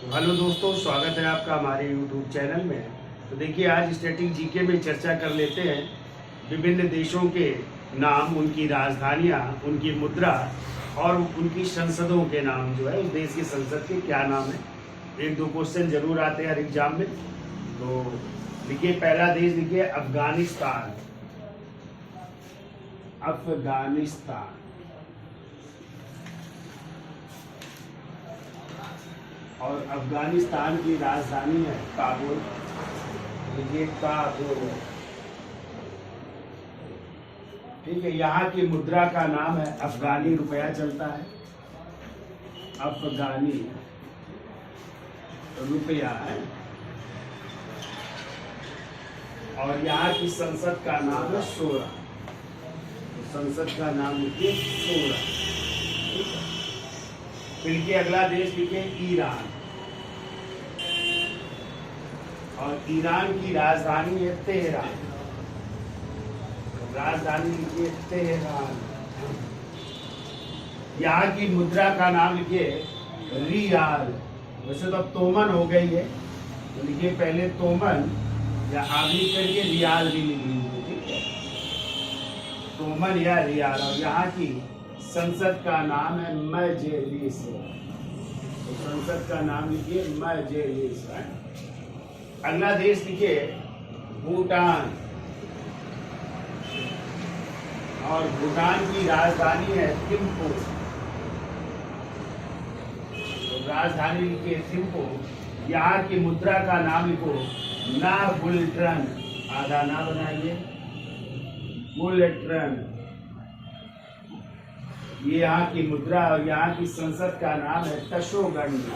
Hello दोस्तों, स्वागत है आपका हमारे YouTube चैनल में। तो देखिए, आज स्टैटिक जीके में चर्चा कर लेते हैं विभिन्न देशों के नाम, उनकी राजधानियाँ, उनकी मुद्रा और उनकी संसदों के नाम। जो है उस देश की संसद के क्या नाम है। एक दो क्वेश्चन जरूर आते हैं हर एग्जाम में। तो देखिए, पहला देश देखिए अफगानिस्तान। अफगानिस्तान और अफगानिस्तान की राजधानी है काबुल। ये काबुल, ठीक है। यहाँ की मुद्रा का नाम है अफगानी रुपया चलता है। अफगानी रुपया है। और यहाँ की संसद का नाम है शोरा। तो संसद का नाम लिखिए शोरा, ठीक है। फिर के अगला देश लिखिए ईरान। और ईरान की राजधानी है तेहरान। राजधानी लिखिए तेहरान। यहाँ की मुद्रा का नाम लिखिए रियाल। वैसे तो अब तोमन हो गई है, तो लिखिए पहले तोमन या आगे करके रियाल भी लिखिए, ठीक है। तोमन या रियाल। और यहाँ की संसद का नाम है मजलिस। तो संसद का नाम लिखिए मजलिस। अगला देश लिखिए भूटान। और भूटान की राजधानी है थिम्पू। तो राजधानी लिखिए थिम्पू। यहाँ की मुद्रा का नाम लिखो ना बुलट्रन। आधा ना बनाइए, बुलट्रन। ये यहाँ की मुद्रा। और यहाँ की संसद का नाम है तशोगंड।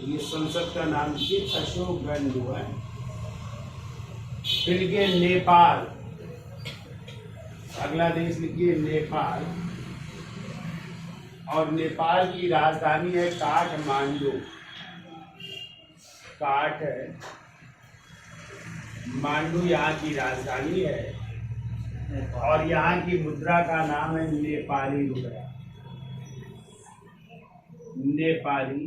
ये संसद का नाम लिखिए तशोगंड है। फिर लिखिए नेपाल। अगला देश लिखिए नेपाल। और नेपाल की राजधानी है काठमांडू। काठ है मांडू यहाँ की राजधानी है। और यहाँ की मुद्रा का नाम है नेपाली रुपया। नेपाली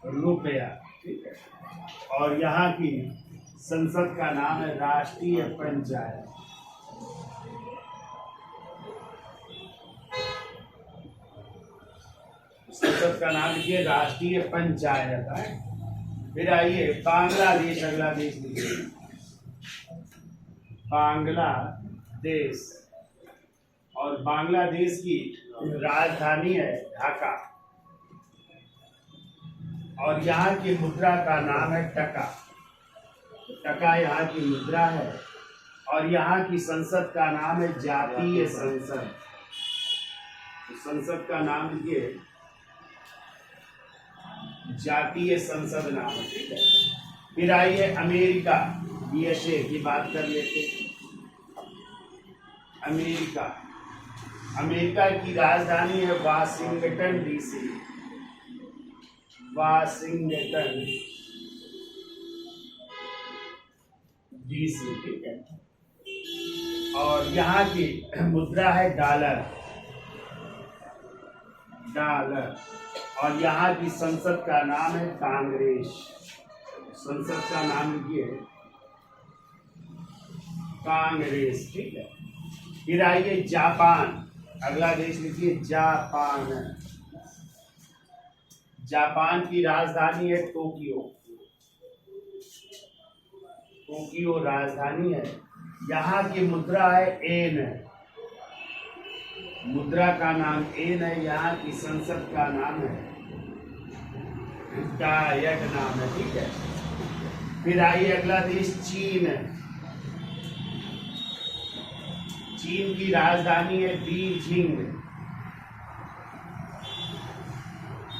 रुपया, ठीक है। और यहाँ की संसद का नाम है राष्ट्रीय पंचायत। संसद का नाम लिखिए राष्ट्रीय पंचायत है। फिर आइए बांग्लादेश। अगला देश लिखिए बांग्लादेश। और बांग्लादेश की राजधानी है ढाका। और यहाँ की मुद्रा का नाम है टका। टका यहाँ की मुद्रा है। और यहाँ की संसद का नाम है जातीय संसद। संसद का नाम लिखिए जातीय संसद नाम है, ठीक है। फिर आइए अमेरिका, यूएसए की बात कर लेते। अमेरिका। अमेरिका की राजधानी है वाशिंगटन डीसी। वाशिंगटन डीसी, ठीक है। और यहाँ की मुद्रा है डॉलर। डॉलर। और यहाँ की संसद का नाम है कांग्रेस। संसद का नाम लिखिए कांग्रेस, ठीक है। फिर आइए जापान। अगला देश लिखिए जापान। जापान की राजधानी है टोक्यो। टोक्यो राजधानी है। यहाँ की मुद्रा है एन। मुद्रा का नाम एन है। यहाँ की संसद का नाम है डायट नाम है, ठीक है। फिर आइए अगला देश चीन। चीन की राजधानी है बीजिंग।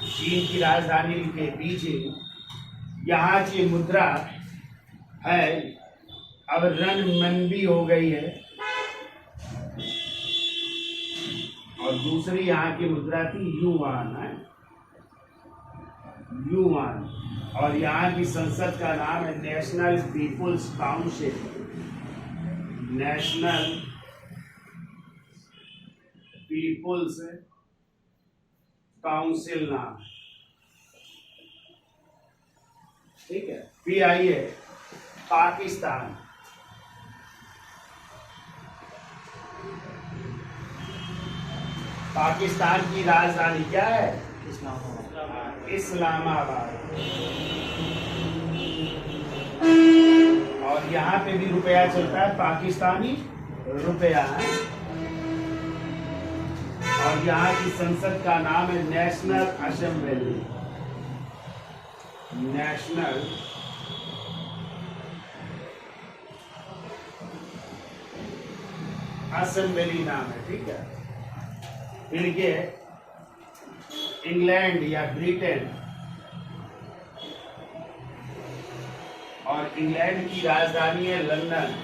चीन की राजधानी लिखिए बीजिंग। यहाँ की मुद्रा है, अब रनमनबी हो गई है। और दूसरी यहाँ की मुद्रा थी युआन है। युआन। और यहाँ की संसद का नाम है national people's council. National people's council नाम, ठीक है। फिर आइए पाकिस्तान, पाकिस्तान की राजधानी क्या है? इस्लामाबाद। और यहाँ पे भी रुपया चलता है, पाकिस्तानी रुपया है। और यहाँ की संसद का नाम है नेशनल असेंबली, नेशनल असेंबली नाम है, ठीक है। फिर ये इंग्लैंड या ब्रिटेन, और इंग्लैंड की राजधानी है लंदन।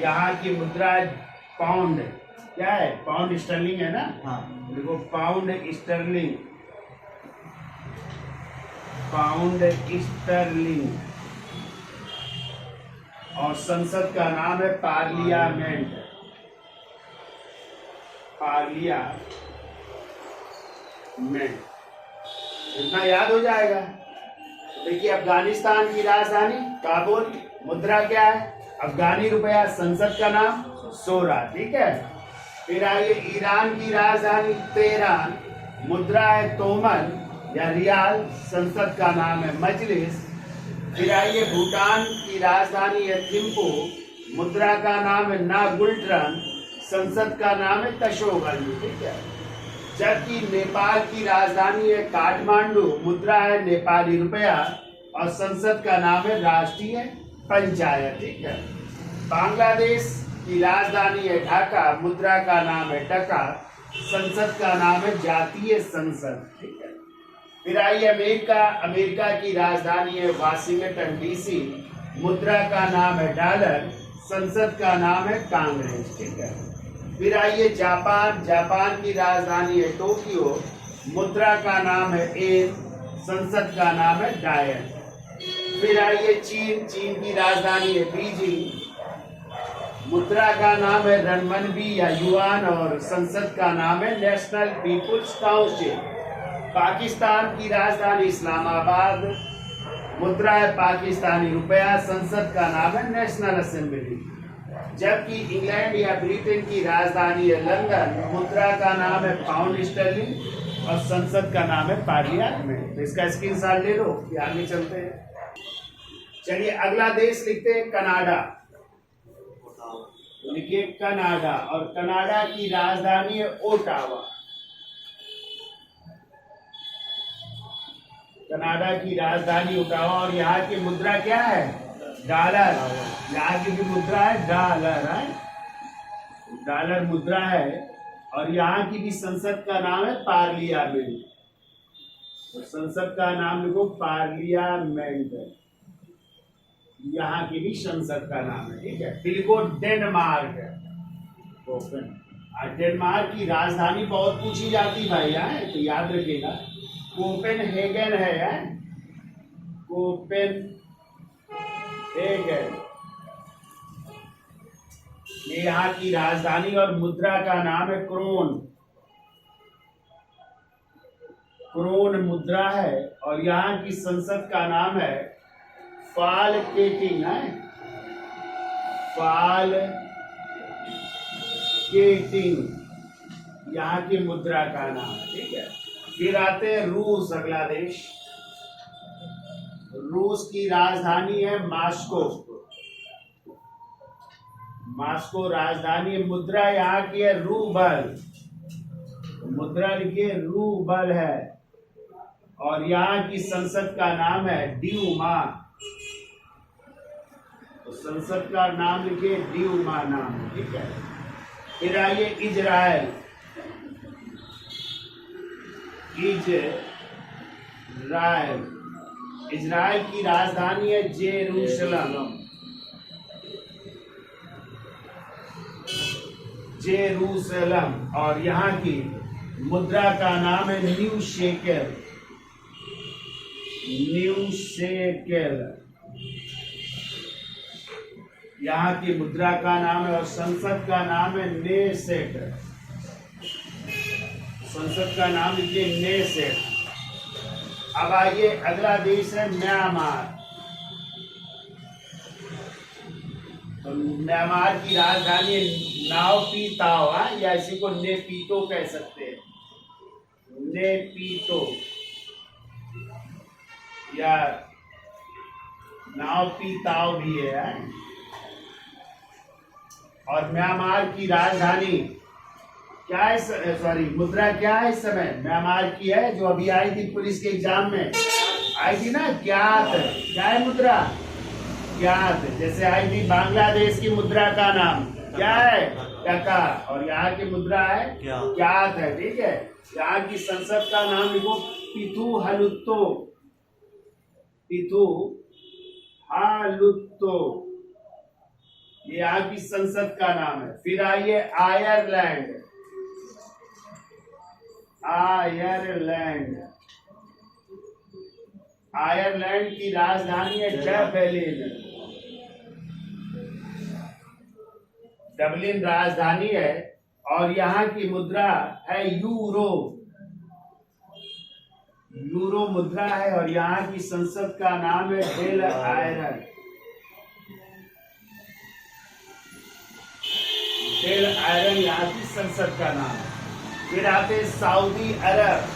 यहाँ की मुद्रा पाउंड, क्या है? पाउंड स्टर्लिंग है ना? हाँ। देखो पाउंड स्टर्लिंग, पाउंड स्टर्लिंग। और संसद का नाम है पार्लियामेंट, पार्लियामेंट। इतना याद हो जाएगा। देखिए अफगानिस्तान की राजधानी काबुल, मुद्रा क्या है? अफगानी रुपया, संसद का नाम सोरा, ठीक है। फिर आइए ईरान की राजधानी तेहरान, मुद्रा है तोमन या रियाल, संसद का नाम है मजलिस। फिर आइए भूटान की राजधानी है थिम्पू, मुद्रा का नाम है नागुल्ट्रन, संसद का नाम है तशोगंज, ठीक है। जबकि नेपाल की राजधानी है काठमांडू, मुद्रा है नेपाली रुपया और संसद का नाम है राष्ट्रीय पंचायत, ठीक है। बांग्लादेश की राजधानी है ढाका, मुद्रा का नाम है टका, संसद का नाम है जातीय संसद, ठीक है। फिर आइए अमेरिका, अमेरिका की राजधानी है वाशिंगटन डीसी, मुद्रा का नाम है डॉलर, संसद का नाम है कांग्रेस, ठीक है। फिर आइए जापान, जापान की राजधानी है टोक्यो, मुद्रा का नाम है येन, संसद का नाम है डायन। फिर आइए चीन, चीन की राजधानी है बीजिंग, मुद्रा का नाम है रनमनबी या युआन और संसद का नाम है नेशनल पीपुल्स काउंसिल। पाकिस्तान की राजधानी इस्लामाबाद, मुद्रा है पाकिस्तानी रुपया, संसद का नाम है नेशनल असेंबली। जबकि इंग्लैंड या ब्रिटेन की राजधानी है लंदन, मुद्रा का नाम है पाउंड स्टर्लिंग और संसद का नाम है पार्लियामेंट। तो इसका स्क्रीनशॉट ले लो, आगे चलते हैं। चलिए अगला देश लिखते हैं कनाडा, लिखिए कनाडा, और कनाडा की राजधानी है ओटावा। कनाडा की राजधानी ओटावा और यहाँ की मुद्रा क्या है? डॉलर। यहाँ की भी मुद्रा है डॉलर, है डॉलर मुद्रा है। और यहाँ की भी संसद का नाम है पार्लियामेंट, और संसद का नाम लिखो पार्लियामेंट, यहाँ की भी संसद का नाम है, ठीक है। फिर लिखो डेनमार्क, डेनमार्क की राजधानी बहुत पूछी जाती भाई है, तो याद रखिएगा कोपेनहेगन है, कोपेनहेगन। ये यहाँ की राजधानी और मुद्रा का नाम है क्रोन, क्रोन मुद्रा है। और यहाँ की संसद का नाम है फाल्केटिंग, है फाल्केटिंग, यहाँ की मुद्रा का नाम है, ठीक है। फिर आते हैं रूस, अगला देश। रूस की राजधानी है मास्को, मास्को राजधानी, मुद्रा यहाँ की है रूबल, मुद्रा लिखिए रूबल है। और यहाँ की संसद का नाम है ड्यूमा, तो संसद का नाम लिखिए ड्यूमा नाम, ठीक है। फिर आइए इजराइल, इजराइल, इजराइल की राजधानी है जेरूशलम, जेरूशलम। और यहाँ की मुद्रा का नाम है न्यू शेकेल, न्यू शेकेल, यहाँ की मुद्रा का नाम है और संसद का नाम है नेसेट, संसद का नाम लिखिए नेसेट। अब आइए अगला देश है म्यांमार। तो म्यांमार की राजधानी नाओपीताओ है, या इसी को नेपीतो कह सकते हैं, नेपीतो या नाओपीताओ भी है। और म्यांमार की राजधानी क्या है, सॉरी मुद्रा क्या है इस समय म्यांमार की है, जो अभी आई थी पुलिस के एग्जाम में आई थी ना, क्यात। क्या है मुद्रा? क्यात। जैसे आई थी बांग्लादेश की मुद्रा का नाम क्या है? टका। और यहाँ की मुद्रा है क्यात है। ठीक है, यहाँ की संसद का नाम लिखो पिथु हलुत्तो, पिथु हलुत्तो, ये यहाँ की संसद का नाम है। फिर आइए आयरलैंड। आयरलैंड, आयरलैंड की राजधानी है डबलिन। डबलिन राजधानी है और यहाँ की मुद्रा है यूरो। यूरो मुद्रा है और यहाँ की संसद का नाम है डेल आयरन। डेल आयरन यहाँ की संसद का नाम है। फिर आते सऊदी अरब।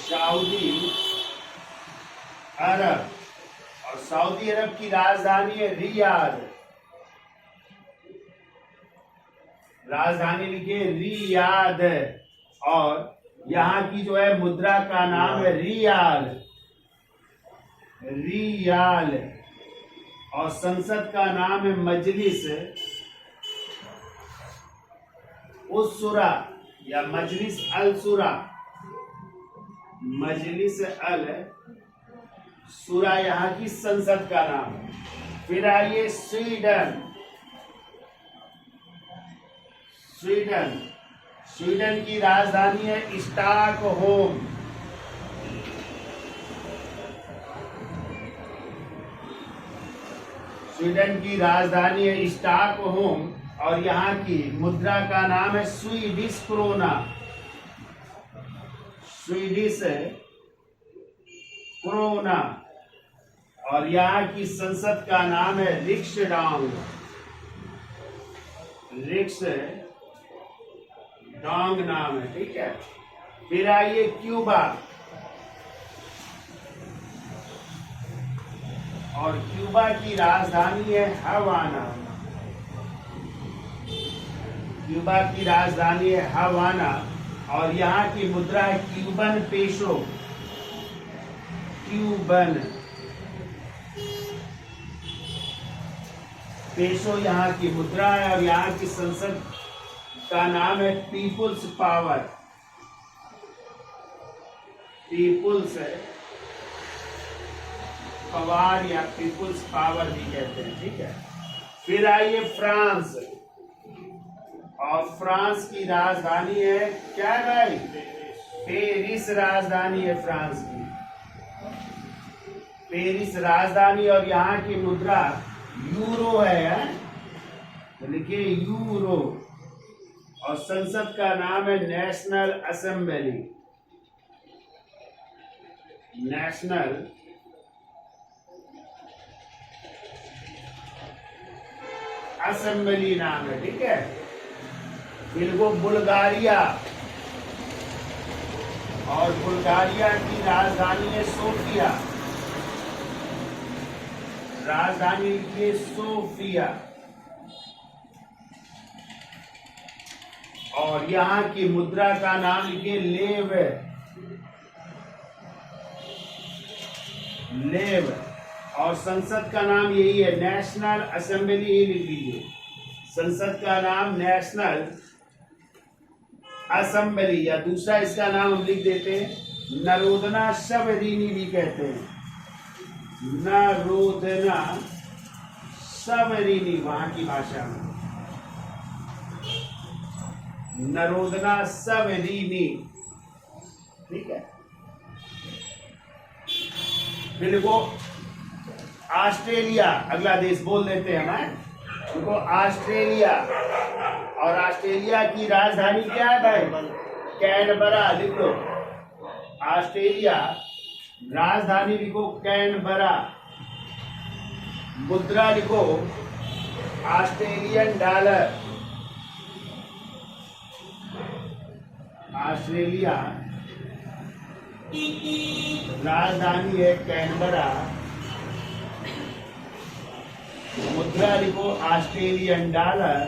सऊदी अरब, और सऊदी अरब की राजधानी है रियाद। राजधानी लिखिए रियाद, और यहाँ की जो है मुद्रा का नाम है रियाल। रियाल, और संसद का नाम है मजलिस उस-सुरा या मजलिस अल-सुरा। मजलिस अल सुरा यहाँ की संसद का नाम है। फिर आइए स्वीडन। स्वीडन, स्वीडन की राजधानी है स्टॉकहोम। स्वीडन की राजधानी है स्टॉकहोम, और यहाँ की मुद्रा का नाम है स्वीडिश क्रोना। स्वीडिश क्रोना, और यहाँ की संसद का नाम है रिक्सडाउन। रिक्सडाउन नाम है। ठीक है, फिर आइए क्यूबा। और क्यूबा की राजधानी है हवाना। क्यूबा की राजधानी है हवाना, और यहाँ की मुद्रा है क्यूबन पेसो। क्यूबन पेसो यहाँ की मुद्रा है, और यहाँ की संसद का नाम है पीपुल्स पावर। पीपुल्स पावर या पीपुल्स पावर भी कहते हैं। ठीक है, फिर आइए फ्रांस। और फ्रांस की राजधानी है क्या है भाई? पेरिस राजधानी है फ्रांस की। पेरिस राजधानी, और यहाँ की मुद्रा यूरो है। तो लिखिए यूरो, और संसद का नाम है नेशनल असेंबली। नेशनल असेंबली नाम है। ठीक है, फिर वो बुल्गारिया। और बुल्गारिया की राजधानी है सोफिया। राजधानी लिखिए सोफिया, और यहाँ की मुद्रा का नाम लिखिए लेव। लेव, और संसद का नाम यही है नेशनल असेंबली ही लिख लीजिए। संसद का नाम नेशनल असेंबली, या दूसरा इसका नाम हम लिख देते हैं नरोदना शबरीनी भी कहते हैं। नरोदना शबरीनी वहां की भाषा में, नरोदना शबरीनी। ठीक है, फिर वो ऑस्ट्रेलिया अगला देश बोल देते हैं हमारे। देखो ऑस्ट्रेलिया, और ऑस्ट्रेलिया की राजधानी क्या है भाई? कैनबरा। लिख लो ऑस्ट्रेलिया, राजधानी लिखो कैनबरा, मुद्रा लिखो ऑस्ट्रेलियन डॉलर। ऑस्ट्रेलिया राजधानी है कैनबरा, मुद्रा लिखो ऑस्ट्रेलियन डॉलर,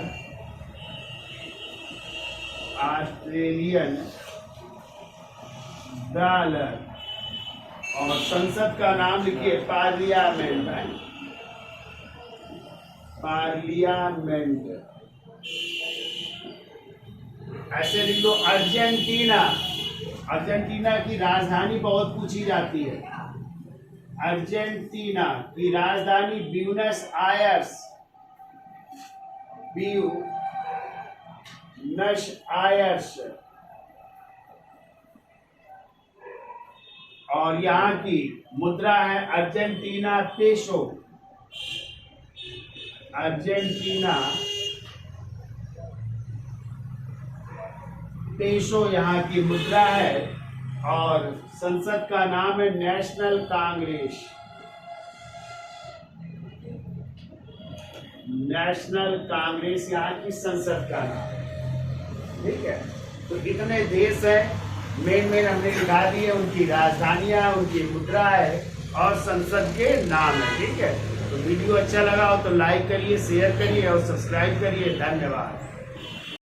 ऑस्ट्रेलियन डॉलर। और संसद का नाम लिखिए पार्लियामेंट, पार्लियामेंट। ऐसे लिख लो अर्जेंटीना, अर्जेंटीना की राजधानी बहुत पूछी जाती है। अर्जेंटीना की राजधानी ब्यूनस आयर्स, ब्यूनस आयर्स। और यहाँ की मुद्रा है अर्जेंटीना पेसो, अर्जेंटीना पेसो यहाँ की मुद्रा है। और संसद का नाम है नेशनल कांग्रेस, नेशनल कांग्रेस यहाँ की संसद का नाम है। ठीक है, तो इतने देश है मेन हमने दिखा दिए, उनकी राजधानियां, उनकी मुद्रा है और संसद के नाम है। ठीक है, तो वीडियो अच्छा लगा हो तो लाइक करिए, शेयर करिए और सब्सक्राइब करिए। धन्यवाद।